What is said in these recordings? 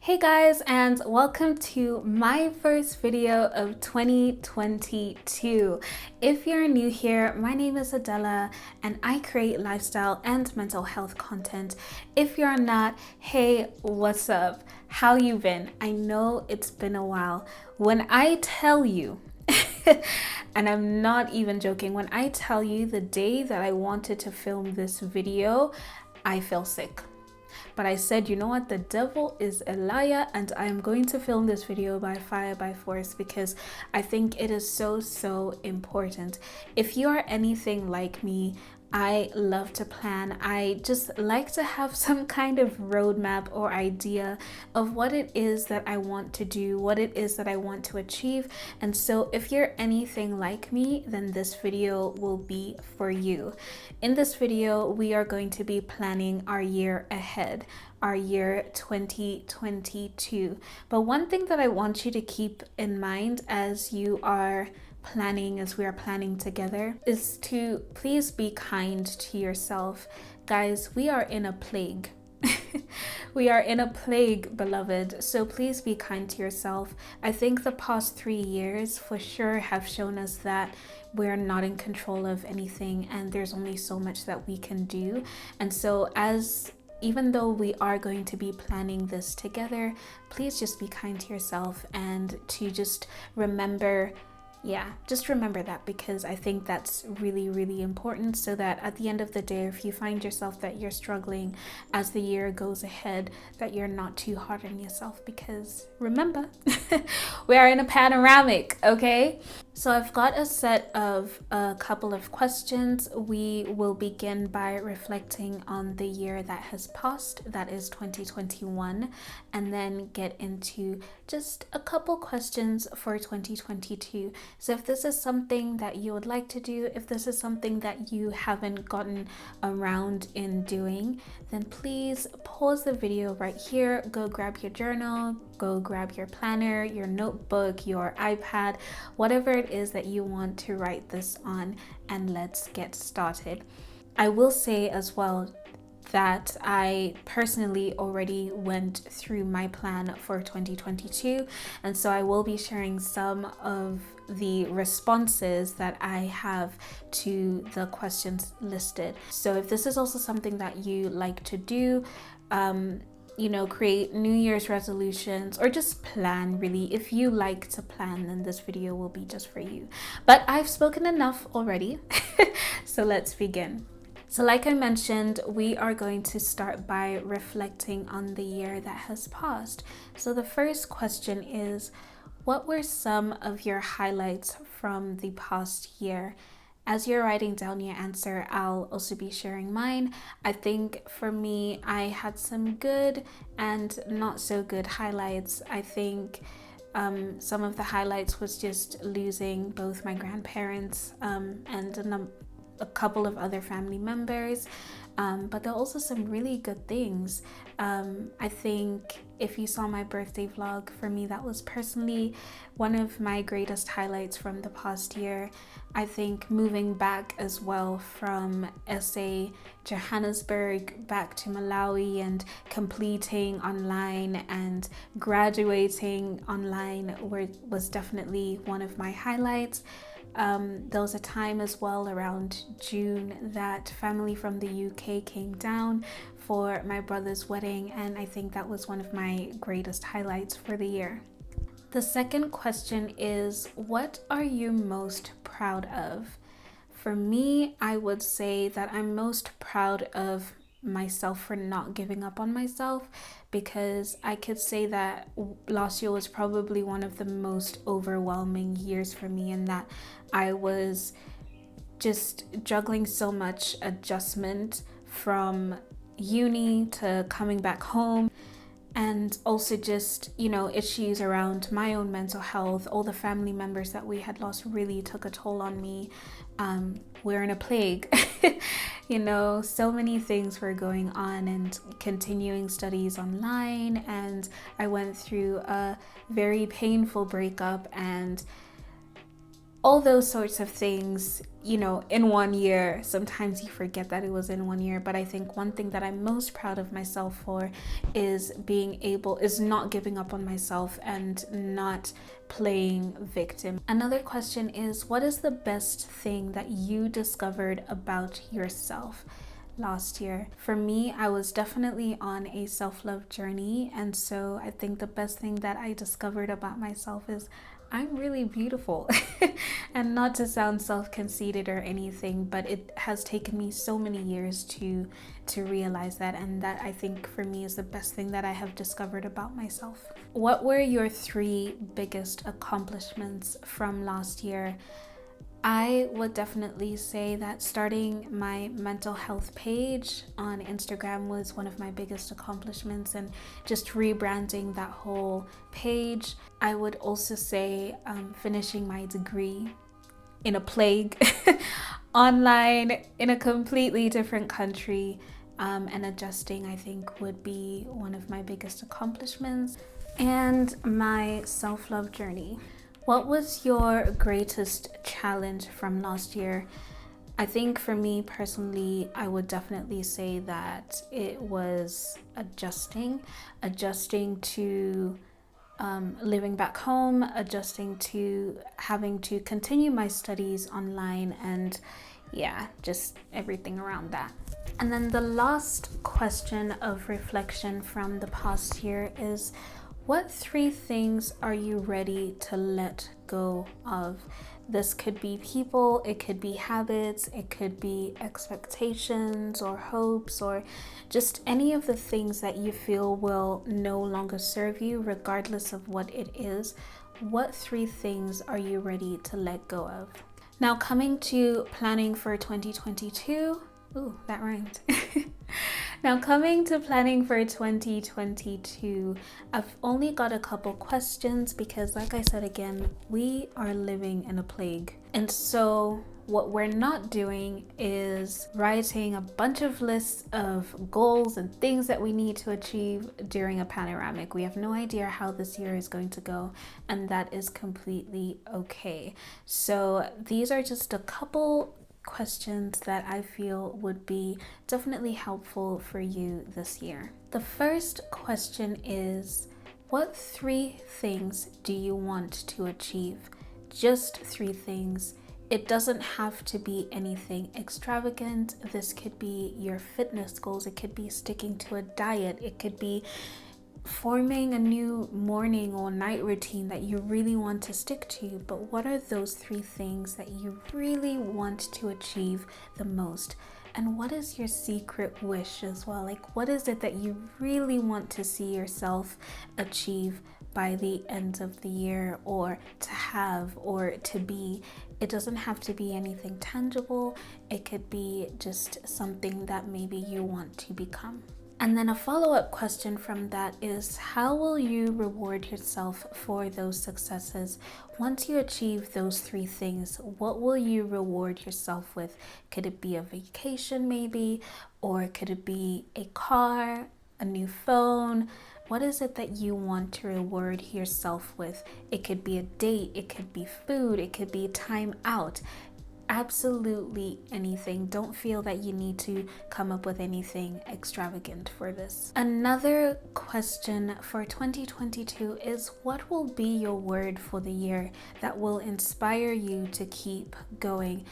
Hey guys, and welcome to my first video of 2022. If you're new here, my name is Adela and I create lifestyle and mental health content. If you're not, hey, what's up? How you been? I know it's been a while. When I tell you, and I'm not even joking, when I tell you the day that I wanted to film this video, I feel sick. But I said, you know what, the devil is a liar, and I am going to film this video by fire, by force, because I think it is so important. If you are anything like me, I love to plan. I just like to have some kind of roadmap or idea of what it is that I want to do, what it is that I want to achieve. And so if you're anything like me, then this video will be for you. In this video, we are going to be planning our year ahead, our year 2022. But one thing that I want you to keep in mind as you are planning, as we are planning together, is to please be kind to yourself. Guys, we are in a plague. We are in a plague, beloved. So please be kind to yourself. I think the past 3 years for sure have shown us that we're not in control of anything, and there's only so much that we can do. And so even though we are going to be planning this together, please just be kind to yourself and to just remember that, because I think that's really important, so that at the end of the day, if you find yourself that you're struggling as the year goes ahead, that you're not too hard on yourself, because remember, we are in a panoramic, okay? So I've got a set of a couple of questions. We will begin by reflecting on the year that has passed, that is 2021, and then get into just a couple questions for 2022. So if this is something that you would like to do, if this is something that you haven't gotten around in doing, then please pause the video right here, go grab your journal, go grab your planner, your notebook, your iPad, whatever it is that you want to write this on, and let's get started. I will say as well that I personally already went through my plan for 2022, and so I will be sharing some of the responses that I have to the questions listed. So if this is also something that you like to do, create New Year's resolutions or just plan, really. If you like to plan, then this video will be just for you. But I've spoken enough already, so let's begin. So like I mentioned, we are going to start by reflecting on the year that has passed. So the first question is, what were some of your highlights from the past year? As you're writing down your answer, I'll also be sharing mine. I think for me, I had some good and not so good highlights. I think some of the highlights was just losing both my grandparents and a couple of other family members, but there are also some really good things. I think if you saw my birthday vlog, for me that was personally one of my greatest highlights from the past year. I think moving back as well from SA Johannesburg back to Malawi and completing online and graduating online was definitely one of my highlights. There was a time as well around June that family from the UK came down for my brother's wedding, and I think that was one of my greatest highlights for the year. The second question is, what are you most proud of? For me, I would say that I'm most proud of myself for not giving up on myself, because I could say that last year was probably one of the most overwhelming years for me, in that I was just juggling so much adjustment from uni to coming back home, and also just, issues around my own mental health. All the family members that we had lost really took a toll on me. We're in a plague. So many things were going on, and continuing studies online, and I went through a very painful breakup, and all those sorts of things, in 1 year. Sometimes you forget that it was in 1 year, but I think one thing that I'm most proud of myself for is not giving up on myself and not playing victim. Another question is, what is the best thing that you discovered about yourself last year? For me, I was definitely on a self-love journey, and so I think the best thing that I discovered about myself is I'm really beautiful. And not to sound self-conceited or anything, but it has taken me so many years to realize that, and that I think for me is the best thing that I have discovered about myself. What were your 3 biggest accomplishments from last year? I would definitely say that starting my mental health page on Instagram was one of my biggest accomplishments, and just rebranding that whole page. I would also say finishing my degree in a plague online in a completely different country, and adjusting, I think, would be one of my biggest accomplishments. And my self-love journey. What was your greatest challenge from last year? I think for me personally, I would definitely say that it was adjusting to living back home, adjusting to having to continue my studies online, and just everything around that. And then the last question of reflection from the past year is, what 3 things are you ready to let go of? This could be people, it could be habits, it could be expectations or hopes, or just any of the things that you feel will no longer serve you, regardless of what it is. What 3 things are you ready to let go of? Now, coming to planning for 2022. Ooh, that rhymed. Now, coming to planning for 2022, I've only got a couple questions because, like I said again, we are living in a plague. And so what we're not doing is writing a bunch of lists of goals and things that we need to achieve during a panoramic. We have no idea how this year is going to go, and that is completely okay. So these are just a couple questions that I feel would be definitely helpful for you this year. The first question is, what 3 things do you want to achieve? Just 3 things. It doesn't have to be anything extravagant. This could be your fitness goals. It could be sticking to a diet. It could be forming a new morning or night routine that you really want to stick to. But what are those 3 things that you really want to achieve the most? And what is your secret wish as well? Like, what is it that you really want to see yourself achieve by the end of the year, or to have, or to be? It doesn't have to be anything tangible. It could be just something that maybe you want to become. And then a follow-up question from that is, how will you reward yourself for those successes? Once you achieve those 3 things, what will you reward yourself with? Could it be a vacation maybe? Or could it be a car, a new phone? What is it that you want to reward yourself with? It could be a date, it could be food, it could be time out. Absolutely anything. Don't feel that you need to come up with anything extravagant for this. Another question for 2022 is, what will be your word for the year that will inspire you to keep going?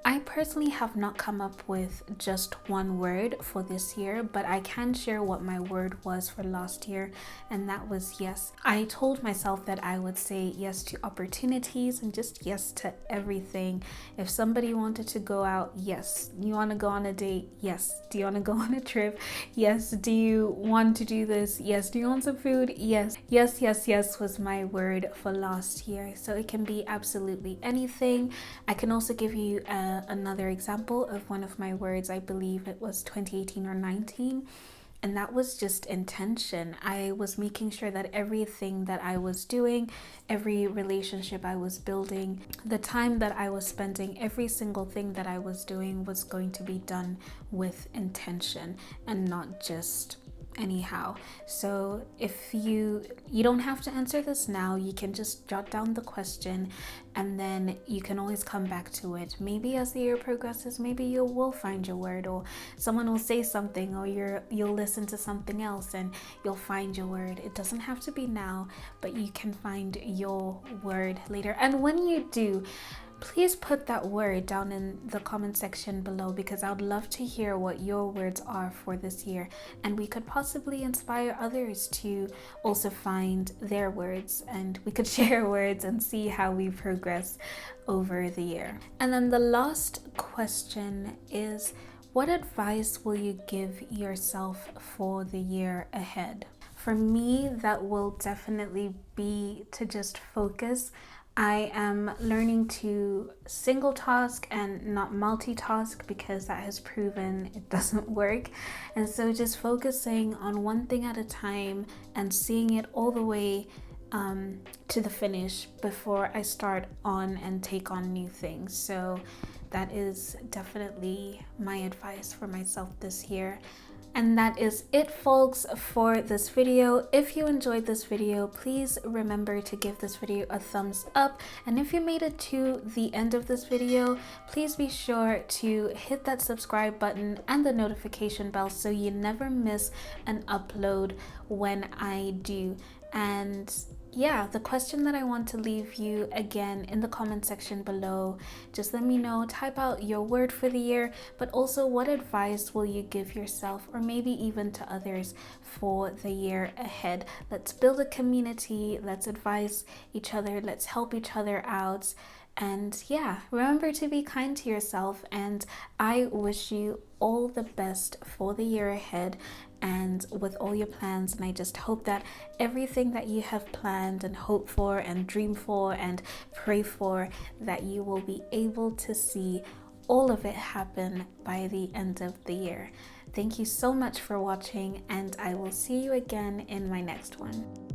I personally have not come up with just one word for this year, but I can share what my word was for last year, and that was yes. I told myself that I would say yes to opportunities and just yes to everything. If somebody wanted to go out, yes. You want to go on a date? Yes. Do you want to go on a trip? Yes. Do you want to do this? Yes. Do you want some food? Yes. Yes, yes, yes was my word for last year. So it can be absolutely anything. I can also give you another example of one of my words. I believe it was 2018 or 19, and that was just intention. I was making sure that everything that I was doing, every relationship I was building, the time that I was spending, every single thing that I was doing was going to be done with intention and not just anyhow. So if you don't have to answer this now, you can just jot down the question and then you can always come back to it. Maybe as the year progresses, maybe you will find your word, or someone will say something, or you'll listen to something else and you'll find your word. It doesn't have to be now, but you can find your word later. And when you do, please put that word down in the comment section below, because I would love to hear what your words are for this year, and we could possibly inspire others to also find their words, and we could share words and see how we progress over the year. And then the last question is, what advice will you give yourself for the year ahead? For me, that will definitely be to just focus. I am learning to single task and not multitask, because that has proven it doesn't work. And so just focusing on one thing at a time and seeing it all the way to the finish before I start on and take on new things. So that is definitely my advice for myself this year. And that is it, folks, for this video. If you enjoyed this video, please remember to give this video a thumbs up. And if you made it to the end of this video, please be sure to hit that subscribe button and the notification bell so you never miss an upload when I do. And yeah, the question that I want to leave you again in the comment section below, just let me know, type out your word for the year, but also what advice will you give yourself, or maybe even to others, for the year ahead. Let's build a community, let's advise each other, let's help each other out. And yeah, remember to be kind to yourself, and I wish you all the best for the year ahead and with all your plans. And I just hope that everything that you have planned and hoped for and dreamed for and pray for, that you will be able to see all of it happen by the end of the year. Thank you so much for watching, and I will see you again in my next one.